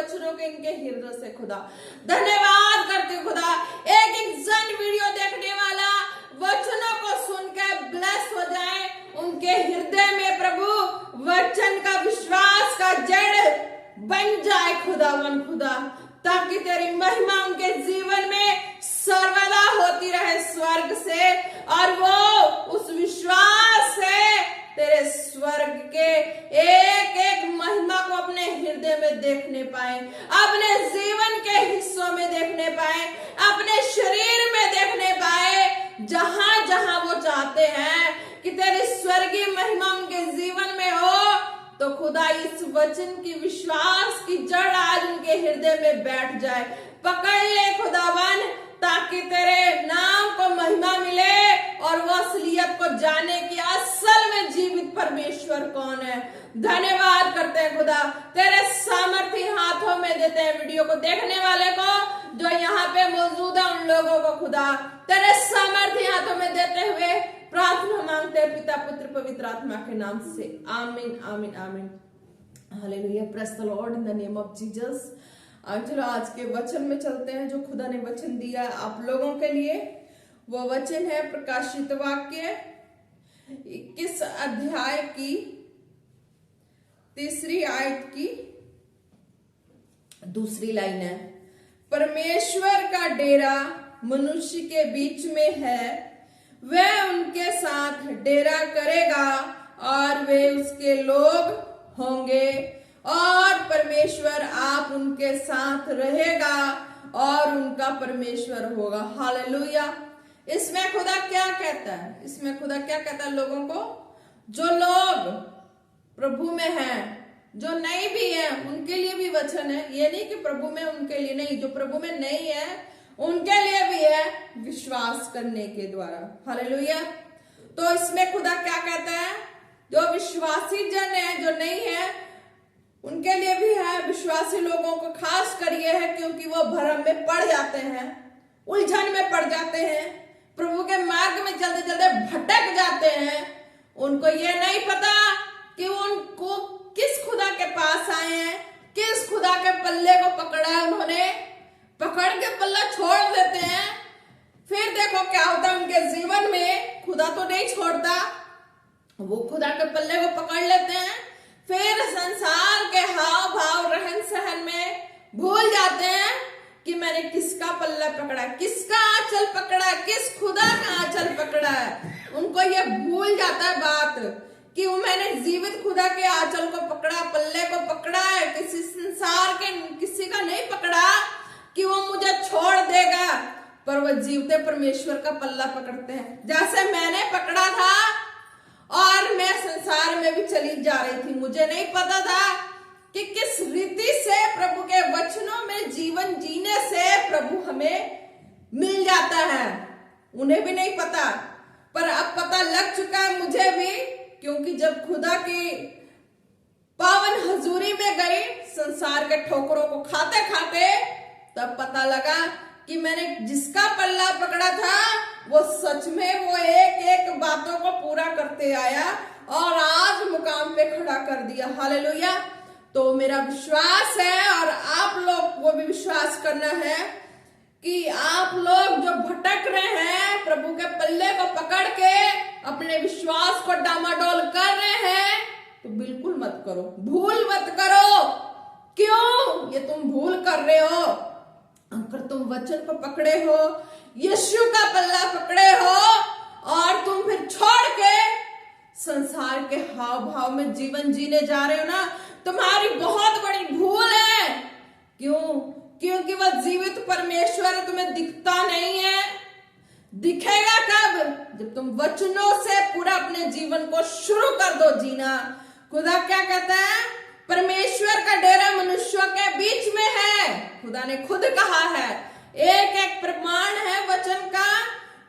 वचनों के इनके हृदय से खुदा धन्यवाद करते हैं खुदा। एक एक जन वीडियो देखने वाला वचनों को सुनकर ब्लेस हो जाए, उनके हृदय में प्रभु वचन का विश्वास का जड़ बन जाए खुदा, ताकि तेरी महिमा उनके जीवन में सर्वदा होती रहे स्वर्ग से, और वो उस विश्वास से तेरे स्वर्ग के एक एक महिमा को अपने हृदय में देखने पाए, अपने जीवन के हिस्सों में देखने पाए, अपने शरीर में देखने पाए, जहां जहां वो चाहते हैं कि तेरी स्वर्गीय महिमा उनके जीवन में हो। तो खुदा इस वचन की विश्वास की जड़ आज उनके हृदय में बैठ जाए। पकड़ ले खुदावन, ताकि तेरे नाम को महिमा मिले और वो असलियत को जाने की असल में जीवित परमेश्वर कौन है। धन्यवाद करते हैं खुदा, तेरे सामर्थी हाथों में देते हैं वीडियो को देखने वाले को, जो यहाँ पे मौजूद है उन लोगों को खुदा तेरे सामर्थी हाथों में देते हुए प्रार्थना मांगते हैं पिता पुत्र पवित्र आत्मा के नाम से, आमीन आमीन आमीन। Hallelujah, praise the Lord in the name of Jesus. चलो आज के वचन में चलते हैं जो खुदा ने वचन दिया आप लोगों के लिए। वो वचन है प्रकाशित वाक्य 21 अध्याय की 3 आयत की 2 लाइन है। परमेश्वर का डेरा मनुष्य के बीच में है, वह उनके साथ डेरा करेगा और वे उसके लोग होंगे, और परमेश्वर आप उनके साथ रहेगा और उनका परमेश्वर होगा। हालेलुया। इसमें खुदा क्या कहता है? इसमें खुदा क्या कहता है लोगों को? जो लोग प्रभु में हैं, जो नहीं भी है उनके लिए भी वचन है। ये नहीं कि प्रभु में उनके लिए नहीं, जो प्रभु में नहीं है उनके लिए भी है, विश्वास करने के द्वारा। हालेलुया। तो इसमें खुदा क्या कहता है? जो विश्वासी जन है, जो नहीं है, उनके लिए भी है। विश्वासी लोगों को खास कर ये है क्योंकि वो भ्रम में पड़ जाते हैं, उलझन में पड़ जाते हैं, प्रभु के मार्ग में चलते चलते भटक जाते हैं। उनको ये नहीं पता कि उनको किस खुदा के पास आए हैं, किस खुदा के पल्ले को पकड़ा है उन्होंने। पकड़ के पल्ला छोड़ देते हैं, फिर देखो क्या होता है उनके जीवन में। खुदा तो नहीं छोड़ता, वो खुदा के पल्ले को पकड़ लेते हैं, फिर संसार के हाव भाव रहन सहन में भूल जाते हैं कि मैंने किसका पल्ला पकड़ा, किसका आंचल पकड़ा, किस खुदा का आंचल पकड़ा है। उनको ये भूल जाता है बात कि वो मैंने जीवित खुदा के आंचल को पकड़ा, पल्ले को पकड़ा है, किसी संसार के किसी का नहीं पकड़ा कि वो मुझे छोड़ देगा। पर वो जीवते परमेश्वर का पल्ला पकड़ते हैं, जैसे मैंने पकड़ा था और मैं संसार में भी चली जा रही थी। मुझे नहीं पता था कि किस रीति से प्रभु के वचनों में जीवन जीने से प्रभु हमें मिल जाता है, उन्हें भी नहीं पता, पर अब पता लग चुका है मुझे भी। क्योंकि जब खुदा की पावन हजूरी में गई संसार के ठोकरों को खाते खाते, तब पता लगा कि मैंने जिसका पल्ला पकड़ा था वो सच में वो एक एक बातों को पूरा करते आया और आज मुकाम पे खड़ा कर दिया। हालेलुया। तो मेरा विश्वास है और आप लोग को भी विश्वास करना है कि आप लोग जो भटक रहे हैं, प्रभु के पल्ले को पकड़ के अपने विश्वास को डामाडोल कर रहे हैं, तो बिल्कुल मत करो, भूल मत करो। क्यों ये तुम भूल कर रहे हो? अगर तुम वचन को पकड़े हो, यीशु का पल्ला पकड़े हो, और तुम फिर छोड़ के संसार के हाव भाव में जीवन जीने जा रहे हो ना, तुम्हारी बहुत बड़ी भूल है। क्यों? क्योंकि वह जीवित परमेश्वर तुम्हें दिखता नहीं है। दिखेगा कब? जब तुम वचनों से पूरा अपने जीवन को शुरू कर दो जीना। खुदा क्या कहता है? परमेश्वर का डेरा मनुष्यों के बीच में है। खुदा ने खुद कहा है, एक एक प्रमाण है वचन का।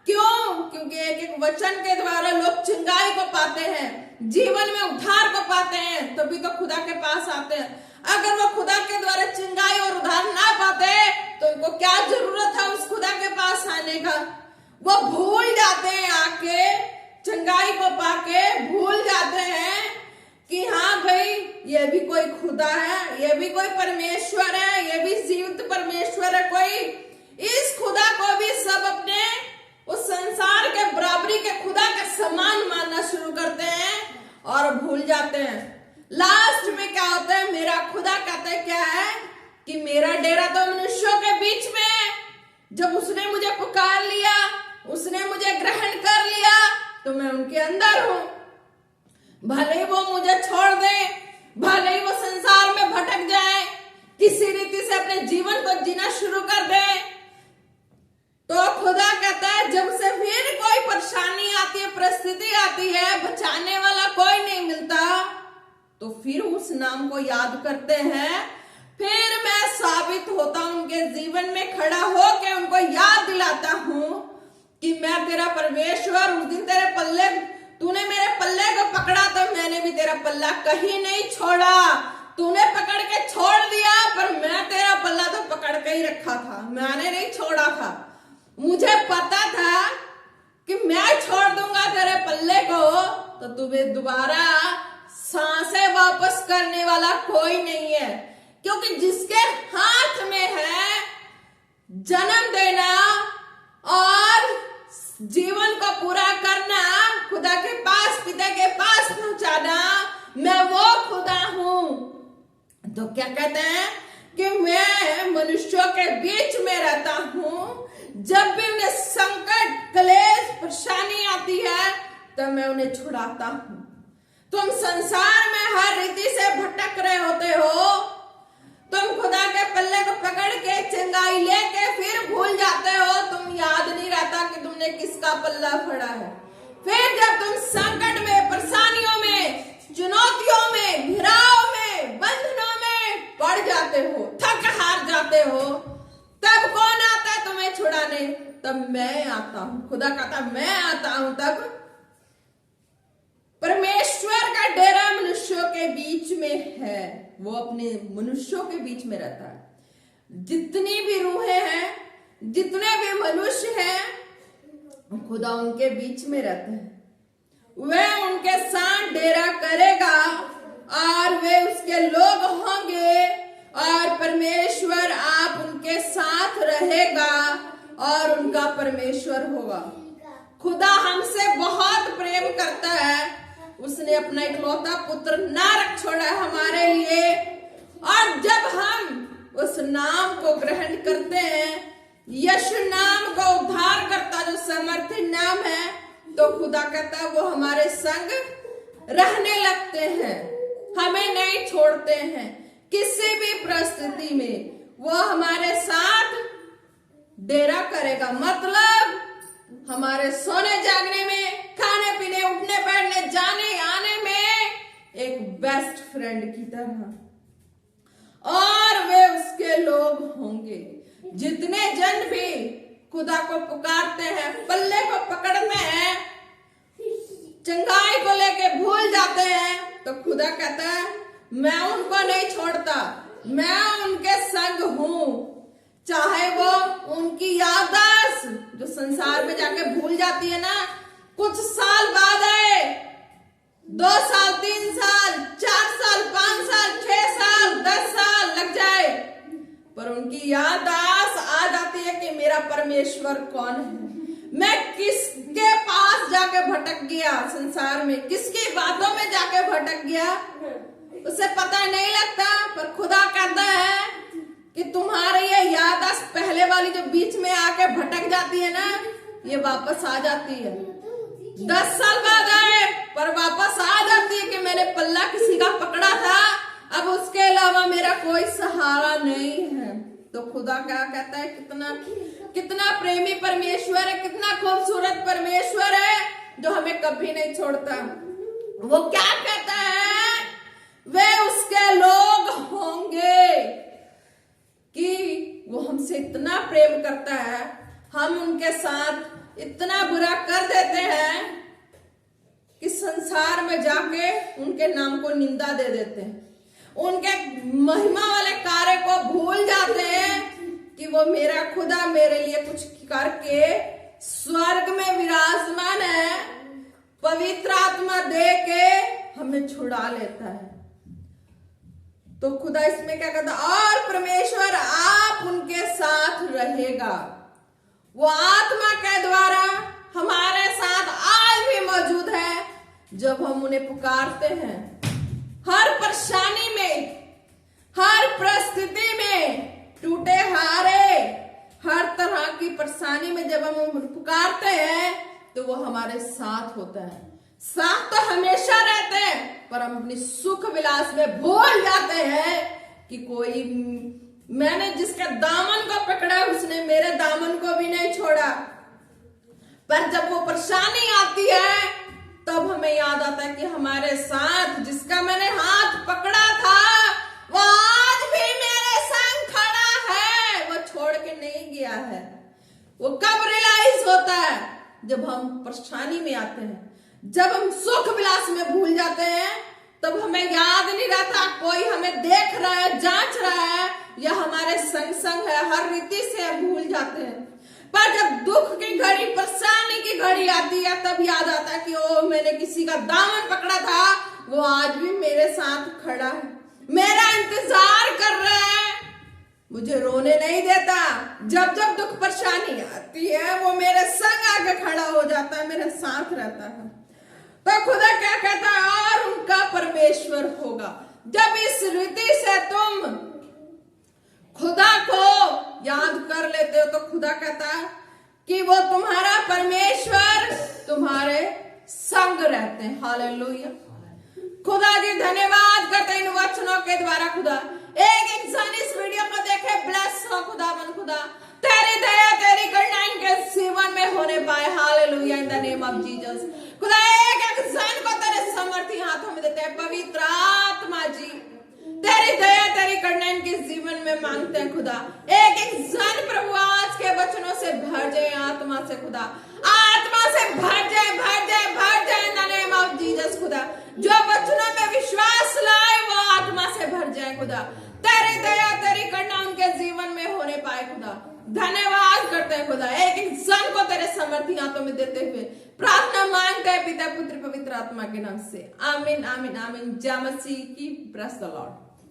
क्यों? क्योंकि एक एक वचन के द्वारा लोग चिंगाई को पाते हैं, जीवन में उद्धार को पाते हैं, तभी तो खुदा के पास आते हैं। अगर वो खुदा के द्वारा चिंगाई और उद्धार ना पाते तो उनको क्या जरूरत है उस खुदा के पास आने का? वो भूल जाते हैं, आके चंगाई को पाके भूल जाते हैं कि हाँ भाई ये भी कोई खुदा है, ये भी कोई परमेश्वर है, ये भी जीवित परमेश्वर है कोई। इस खुदा को भी सब अपने उस संसार के बराबरी के खुदा के समान मानना शुरू करते हैं और भूल जाते हैं। लास्ट में क्या होता है, मेरा खुदा कहता है क्या है कि मेरा डेरा तो मनुष्यों के बीच में है। जब उसने मुझे पुकार लिया, उसने मुझे ग्रहण कर लिया, तो मैं उनके अंदर हूं। भले ही वो मुझे छोड़ दे, भले ही वो संसार में भटक जाए, किसी रीति से अपने जीवन को जीना शुरू कर दे, तो खुदा कहता है जब से फिर कोई परेशानी आती है, परिस्थिति आती है, बचाने वाला कोई नहीं मिलता, तो फिर उस नाम को याद करते हैं। फिर मैं साबित होता हूं उनके जीवन में, खड़ा होकर उनको याद दिलाता हूं कि मैं तेरा परमेश्वर। उस दिन तेरे पल्ले, तूने मेरे पल्ले को पकड़ा तो मैंने भी तेरा पल्ला कहीं नहीं छोड़ा। तूने पकड़ के छोड़ दिया, पर मैं तेरा पल्ला तो पकड़ के ही रखा था, मैंने नहीं छोड़ा था। मुझे पता था कि मैं छोड़ दूंगा तेरे पल्ले को तो तुम्हें दोबारा सांसें वापस करने वाला कोई नहीं है, क्योंकि जिसके हाथ में है जन्म देना और जीवन को पूरा करना, खुदा के पास, पिता के पास पहुंचाना, मैं वो खुदा हूं। तो क्या कहते हैं कि मैं मनुष्यों के बीच में रहता हूं। जब भी उन्हें संकट, क्लेश, परेशानी आती है तो मैं उन्हें छुड़ाता हूं। तुम संसार में हर रीति से भटक रहे होते हो, तुम खुदा के पल्ले को पकड़ के चंगाई लेके फिर भूल जाते हो, तुम याद नहीं रहता कि तुमने किसका पल्ला फड़ा है। फिर जब तुम संकट में, परेशानियों में, चुनौतियों में, घिराव में, बंधनों में पड़ जाते हो, थक हार जाते हो, तब कौन आता है तुम्हें छुड़ाने? तब मैं आता हूं। खुदा कहता मैं आता हूं। तब परमेश्वर का डेरा मनुष्यों के बीच में है, वो अपने मनुष्यों के बीच में रहता है। जितनी भी रूहें हैं, जितने भी मनुष्य हैं, खुदा उनके बीच में रहते हैं। वह उनके साथ डेरा करेगा और वे उसके लोग होंगे और परमेश्वर आप उनके साथ रहेगा और उनका परमेश्वर होगा। खुदा हमसे बहुत प्रेम करता है। उसने अपना इकलौता पुत्र नरक छोड़ा हमारे लिए, और जब हम उस नाम को ग्रहण करते हैं, यीशु नाम को उद्धार करता जो समर्थी नाम है, तो खुदा कहता है वो हमारे संग रहने लगते हैं, हमें नहीं छोड़ते हैं। किसी भी परिस्थिति में वो हमारे साथ डेरा करेगा। मतलब हमारे सोने जागने में, खाने पीने, उठने बैठने, जाने आने में एक बेस्ट फ्रेंड की तरह, और वे उसके लोग होंगे। जितने जन भी खुदा को पुकारते हैं, पल्ले को पकड़ते हैं, चंगाई को लेके भूल जाते हैं, तो खुदा कहता है मैं उनको नहीं छोड़ता, मैं उनके संग हूं। चाहे वो उनकी याददाश्त जो संसार में जाके भूल जाती है ना, कुछ साल बाद आए, 2 साल, 3 साल, 4 साल, 5 साल, 6 साल, 10 साल लग जाए, पर उनकी याददाश्त आ जाती है कि मेरा परमेश्वर कौन है। मैं किसके पास जाके भटक गया, संसार में किसकी बातों में जाके भटक गया, उसे पता नहीं लगता। पर खुदा कहता है कि तुम्हारे ये याददाश्त पहले वाली जो बीच में आके भटक जाती है ना, ये वापस आ जाती है। 10 साल बाद आए, पर वापस आ जाती है कि मैंने पल्ला किसी का पकड़ा था, अब उसके अलावा मेरा कोई सहारा नहीं है। तो खुदा क्या कहता है, कितना प्रेमी परमेश्वर है, कितना खूबसूरत परमेश्वर है जो हमें कभी नहीं छोड़ता। वो क्या कहता है, वे उसके लोग होंगे, कि वो हमसे इतना प्रेम करता है, हम उनके साथ इतना बुरा कर देते हैं कि संसार में जाके उनके नाम को निंदा दे देते हैं, उनके महिमा वाले कार्य को भूल जाते हैं कि वो मेरा खुदा मेरे लिए कुछ करके स्वर्ग में विराजमान है, पवित्र आत्मा दे के हमें छुड़ा लेता है। तो खुदा इसमें क्या कहता, और परमेश्वर आप उनके साथ रहेगा। वो आत्मा के द्वारा हमारे साथ आज भी मौजूद है जब हम उन्हें पुकारते हैं। हर परेशानी में, हर परिस्थिति में, टूटे हारे हर तरह की परेशानी में जब हम उन्हें पुकारते हैं तो वो हमारे साथ होता है। साथ तो हमेशा रहते हैं, पर हम अपनी सुख विलास में भूल जाते हैं कि कोई, मैंने जिसके दामन को पकड़ा उसने मेरे दामन को भी नहीं छोड़ा। पर जब वो परेशानी आती है तब हमें याद आता है कि हमारे साथ जिसका मैंने हाथ पकड़ा था वो आज भी मेरे संग खड़ा है, वो छोड़ के नहीं गया है। वो कब रियलाइज होता है, जब हम परेशानी में आते हैं, जब हम सुख विलास में भूल जाते हैं, तब हमें याद नहीं रहता कोई हमें देख रहा है, जांच रहा है या हमारे संग संग है। हर रीति से हम भूल जाते हैं। पर जब दुख की घड़ी, परेशानी की घड़ी आती है तब याद आता है कि ओ, मैंने किसी का दामन पकड़ा था, वो आज भी मेरे साथ खड़ा है, मेरा इंतजार कर रहा है, मुझे रोने नहीं देता। जब जब दुख परेशानी आती है वो मेरे संग आगे खड़ा हो जाता है, मेरे साथ रहता है। तो खुदा क्या कहता है, और उनका परमेश्वर होगा। जब इस रीति से तुम खुदा को याद कर लेते हो तो खुदा कहता है कि वो तुम्हारा परमेश्वर तुम्हारे संग रहते हैं। हालेलुया। खुदा जी धन्यवाद करते इन वचनों के द्वारा। खुदा एक इंसान इस वीडियो को देखे, ब्लेस हो खुदावन। खुदा तेरी दया, तेरी करुणा इनके जीवन में होने पाए। Hallelujah, in the name of Jesus. खुदा एक इंसान को तेरे समर्थी हाथों में देते हैं। पवित्र आत्मा जी तेरी दया, तेरी करुणा इनके जीवन में मांगते हैं। खुदा एक इंसान प्रभु आज के वचनों से भर जाए, आत्मा से खुदा, आत्मा से भर जाए, भर जाए, भर जाए in the name of Jesus. खुदा जो वचनों में विश्वास लाए वो आत्मा से भर जाए। खुदा तेरी दया, तेरी करुणा उनके जीवन में होने पाए। खुदा धन्यवाद करते हैं। खुदा एक इंसान को तेरे समर्थी हाथों में देते हुए प्रार्थना मांगते हैं पिता, पुत्र, पवित्र आत्मा के नाम से। आमीन, आमीन, आमीन। जय मसीह की। Praise the Lord.